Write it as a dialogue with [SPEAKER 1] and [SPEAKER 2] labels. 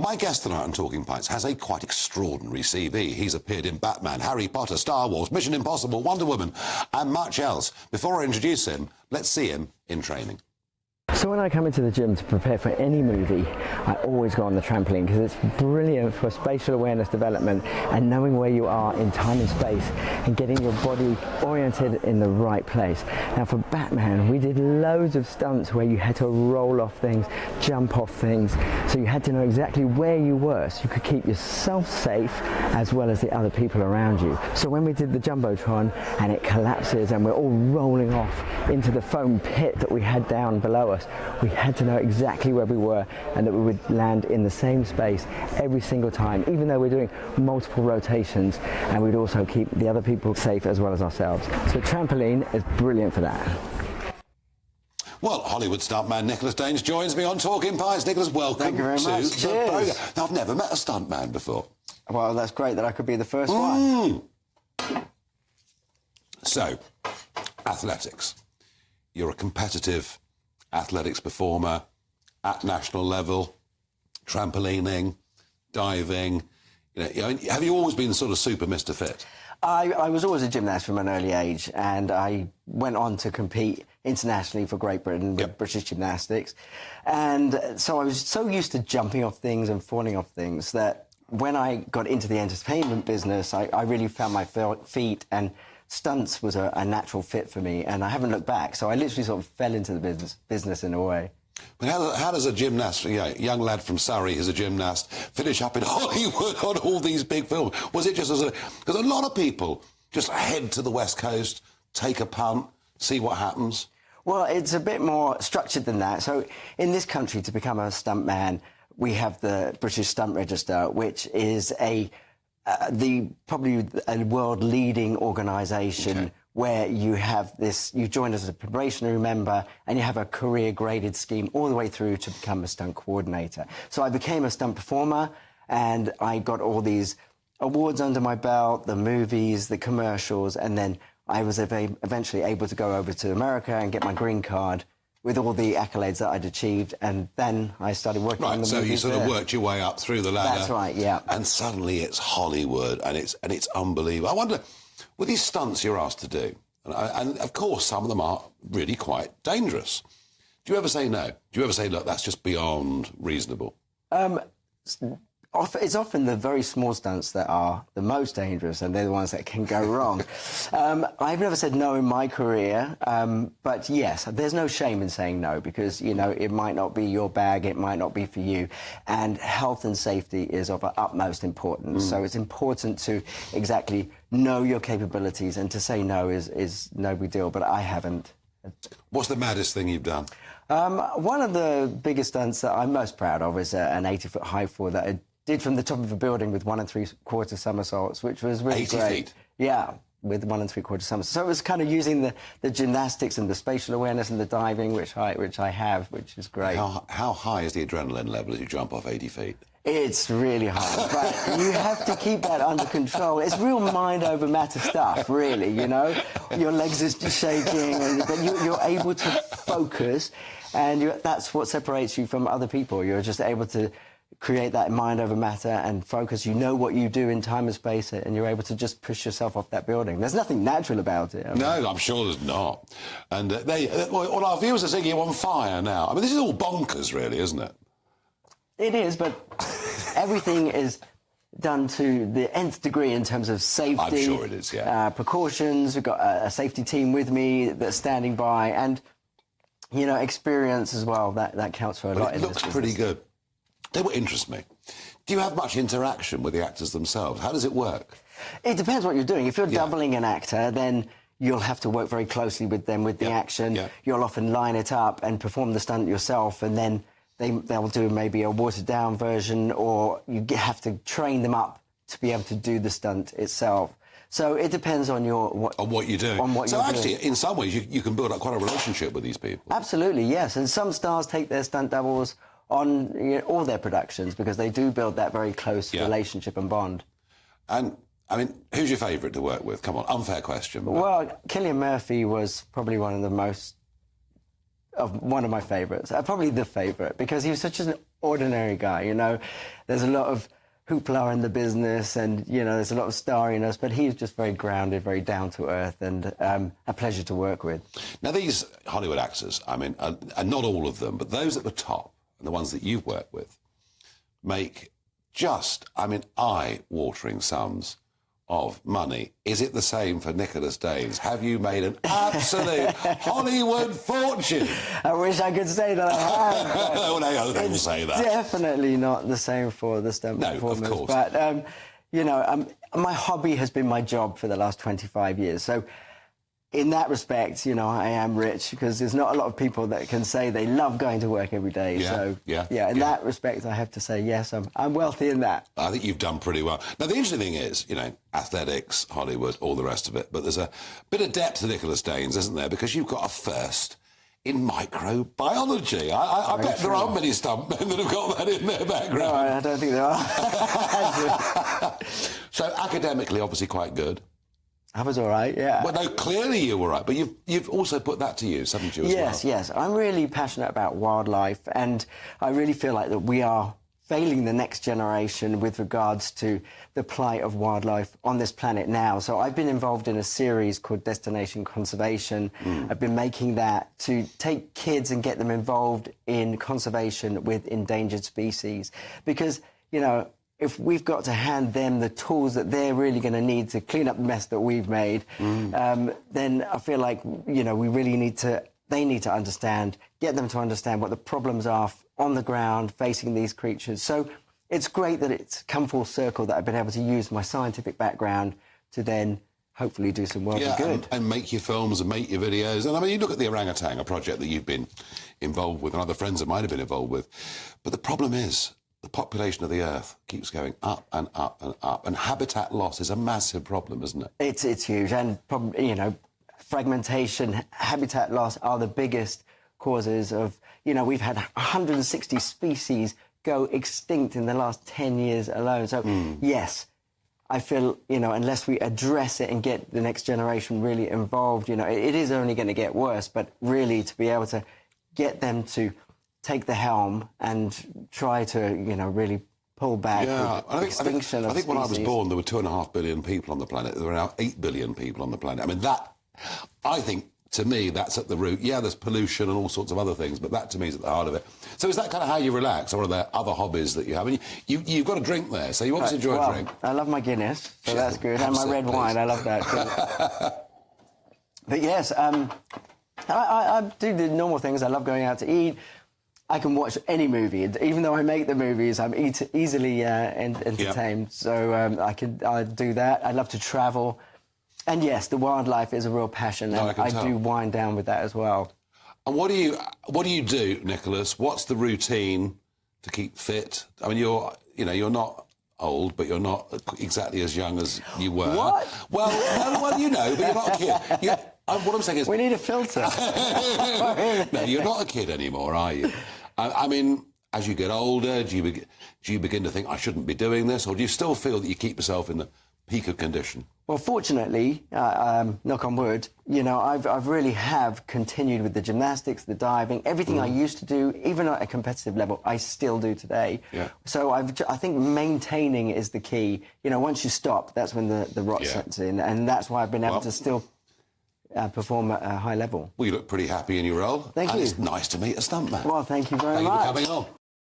[SPEAKER 1] Well, my guest tonight on Talking Pints has a quite extraordinary CV. He's appeared in Batman, Harry Potter, Star Wars, Mission Impossible, Wonder Woman, and much else. Before I introduce him, let's see him in training.
[SPEAKER 2] So when I come into the gym to prepare for any movie, I always go on the trampoline because it's brilliant for spatial awareness development and knowing where you are in time and space and getting your body oriented in the right place. Now for Batman, we did loads of stunts where you had to roll off things, jump off things, so you had to know exactly where you were so you could keep yourself safe as well as the other people around you. So when we did the Jumbotron and it collapses and we're all rolling off into the foam pit that we had down below us, we had to know exactly where we were and that we would land in the same space every single time, even though we're doing multiple rotations, and we'd also keep the other people safe as well as ourselves. So trampoline is brilliant for that.
[SPEAKER 1] Well, Hollywood Stuntman Nicholas Daines joins me on Talking Pints. Nicholas, welcome.
[SPEAKER 2] Thank you very much.
[SPEAKER 1] To the programme. Now, I've never met a stuntman before.
[SPEAKER 2] Well, that's great that I could be the first one.
[SPEAKER 1] So, athletics. You're a competitive athletics performer at national level, trampolining, diving. Have you always been sort of super Mr. Fit?
[SPEAKER 2] I was always a gymnast from an early age, and I went on to compete internationally for Great Britain with British gymnastics. And so I was so used to jumping off things and falling off things that when I got into the entertainment business, I really found my feet, and stunts was a natural fit for me, and I haven't looked back. So I literally sort of fell into the business in a way.
[SPEAKER 1] But how does a gymnast, a young lad from Surrey who's a gymnast, finish up in Hollywood on all these big films? Was it just because a lot of people just head to the West Coast, take a punt, see what happens? Well,
[SPEAKER 2] it's a bit more structured than that. So in this country, to become a stuntman, we have the British Stunt Register, which is probably a world-leading organisation where you have this, you join as a probationary member and you have a career-graded scheme all the way through to become a stunt coordinator. So I became a stunt performer and I got all these awards under my belt, the movies, the commercials, and then I was eventually able to go over to America and get my green card with all the accolades that I'd achieved, and then I started working on the movies.
[SPEAKER 1] Right, so you sort of worked your way up through the ladder.
[SPEAKER 2] That's right, yeah.
[SPEAKER 1] And suddenly it's Hollywood, and it's unbelievable. I wonder, with these stunts you're asked to do, and of course some of them are really quite dangerous, do you ever say no? Do you ever say, look, that's just beyond reasonable?
[SPEAKER 2] It's often the very small stunts that are the most dangerous, and they're the ones that can go wrong. I've never said no in my career, but yes, there's no shame in saying no, because, it might not be your bag, it might not be for you, and health and safety is of utmost importance. So it's important to exactly know your capabilities, and to say no is no big deal, but I haven't.
[SPEAKER 1] What's the maddest thing you've done?
[SPEAKER 2] One of the biggest stunts that I'm most proud of is an 80-foot high fall that I did from the top of a building with 1 3/4 somersaults, which was really
[SPEAKER 1] 80
[SPEAKER 2] great.
[SPEAKER 1] feet?
[SPEAKER 2] Yeah, with 1 3/4 somersaults. So it was kind of using the gymnastics and the spatial awareness and the diving, which I have, which is great.
[SPEAKER 1] How high is the adrenaline level as you jump off 80 feet?
[SPEAKER 2] It's really high, but you have to keep that under control. It's real mind over matter stuff, really, Your legs are just shaking, but you're able to focus, and that's what separates you from other people. You're just able to create that mind over matter and focus. You know what you do in time and space, and you're able to just push yourself off that building. There's nothing natural about it.
[SPEAKER 1] No, I'm sure there's not. And all our viewers are saying you're on fire now. I mean, this is all bonkers, really, isn't it?
[SPEAKER 2] It is, but everything is done to the nth degree in terms of safety.
[SPEAKER 1] I'm sure it is, yeah.
[SPEAKER 2] Precautions. We've got a safety team with me that's standing by, and, experience as well. That counts for a lot.
[SPEAKER 1] It looks pretty good. Tell you what interests me. Do you have much interaction with the actors themselves? How does it work?
[SPEAKER 2] It depends what you're doing. If you're doubling an actor, then you'll have to work very closely with them with the action. Yeah. You'll often line it up and perform the stunt yourself, and then they'll do maybe a watered-down version, or you have to train them up to be able to do the stunt itself. So it depends on
[SPEAKER 1] what you're doing. So actually, in some ways, you can build up quite a relationship with these people.
[SPEAKER 2] Absolutely, yes. And some stars take their stunt doubles on all their productions, because they do build that very close relationship and bond.
[SPEAKER 1] And, I mean, who's your favourite to work with? Come on, unfair question.
[SPEAKER 2] Well, Cillian Murphy was probably one of the most one of my favourites, probably the favourite, because he was such an ordinary guy, you know. There's a lot of hoopla in the business and, you know, there's a lot of starriness, but he's just very grounded, very down to earth, and a pleasure to work with.
[SPEAKER 1] Now, these Hollywood actors, I mean, and not all of them, but those at the top, and the ones that you've worked with, make just, I mean, eye-watering sums of money. Is it the same for Nicholas Daines? Have you made an absolute Hollywood fortune?
[SPEAKER 2] I wish I could say that I have.
[SPEAKER 1] Oh, no, don't say that.
[SPEAKER 2] Definitely not the same for the stunt performers.
[SPEAKER 1] Of course.
[SPEAKER 2] But, you know, my hobby has been my job for the last 25 years. So in that respect, you know, I am rich, because there's not a lot of people that can say they love going to work every day. In that respect, I have to say, yes, I'm wealthy in that.
[SPEAKER 1] I think you've done pretty well. Now, the interesting thing is, you know, athletics, Hollywood, all the rest of it, but there's a bit of depth to Nicholas Daines, isn't there? Because you've got a first in microbiology. I bet there aren't many stuntmen that have got that in their background.
[SPEAKER 2] No, I don't think there are.
[SPEAKER 1] So, academically, obviously quite good.
[SPEAKER 2] I was all right, yeah.
[SPEAKER 1] Well, no, clearly you were right, but you've also put that to use, haven't you, as well?
[SPEAKER 2] Yes. I'm really passionate about wildlife, and I really feel like that we are failing the next generation with regards to the plight of wildlife on this planet now. So I've been involved in a series called Destination Conservation. I've been making that to take kids and get them involved in conservation with endangered species, because, you know, if we've got to hand them the tools that they're really going to need to clean up the mess that we've made, then I feel like, you know, we really need to, they need to understand, get them to understand what the problems are on the ground facing these creatures. So it's great that it's come full circle, that I've been able to use my scientific background to then hopefully do some world of good.
[SPEAKER 1] And make your films and make your videos. And I mean, you look at the orangutan, a project that you've been involved with and other friends that might have been involved with. But the problem is, the population of the Earth keeps going up and up and up, and habitat loss is a massive problem, isn't it?
[SPEAKER 2] It's huge, and you know, fragmentation, habitat loss are the biggest causes of, you know, we've had 160 species go extinct in the last 10 years alone. So, yes, I feel, you know, unless we address it and get the next generation really involved, you know, it is only going to get worse, but really to be able to get them to take the helm and try to, you know, really pull back the extinction of
[SPEAKER 1] I think when I was
[SPEAKER 2] species.
[SPEAKER 1] born, there were 2.5 billion people on the planet. There are now 8 billion people on the planet. I mean, that, I think, to me, that's at the root. Yeah, there's pollution and all sorts of other things, but that, to me, is at the heart of it. So is that kind of how you relax, or are there other hobbies that you have? I mean, you've got a drink there, so you obviously enjoy a drink.
[SPEAKER 2] I love my Guinness, so that's good. And my red wine, I love that too. But yes, I do the normal things. I love going out to eat. I can watch any movie, even though I make the movies. I'm easily entertained, so I do that. I love to travel, and yes, the wildlife is a real passion, and I do wind down with that as well.
[SPEAKER 1] And what do you do, Nicholas? What's the routine to keep fit? I mean, you're not old, but you're not exactly as young as you were.
[SPEAKER 2] What?
[SPEAKER 1] Well, you know, but you're not a kid. What I'm saying is,
[SPEAKER 2] we need a filter.
[SPEAKER 1] No, you're not a kid anymore, are you? I mean, as you get older, do you begin to think, I shouldn't be doing this, or do you still feel that you keep yourself in the peak of condition?
[SPEAKER 2] Well, fortunately, knock on wood, you know, I've really have continued with the gymnastics, the diving, everything I used to do, even at a competitive level, I still do today. Yeah. So I think maintaining is the key. You know, once you stop, that's when the rot sets in, and that's why I've been able to still perform at a high level.
[SPEAKER 1] Well, you look pretty happy in your role.
[SPEAKER 2] Thank you.
[SPEAKER 1] It's nice to meet a stuntman.
[SPEAKER 2] Well, thank you very much.
[SPEAKER 1] Thank you for coming on.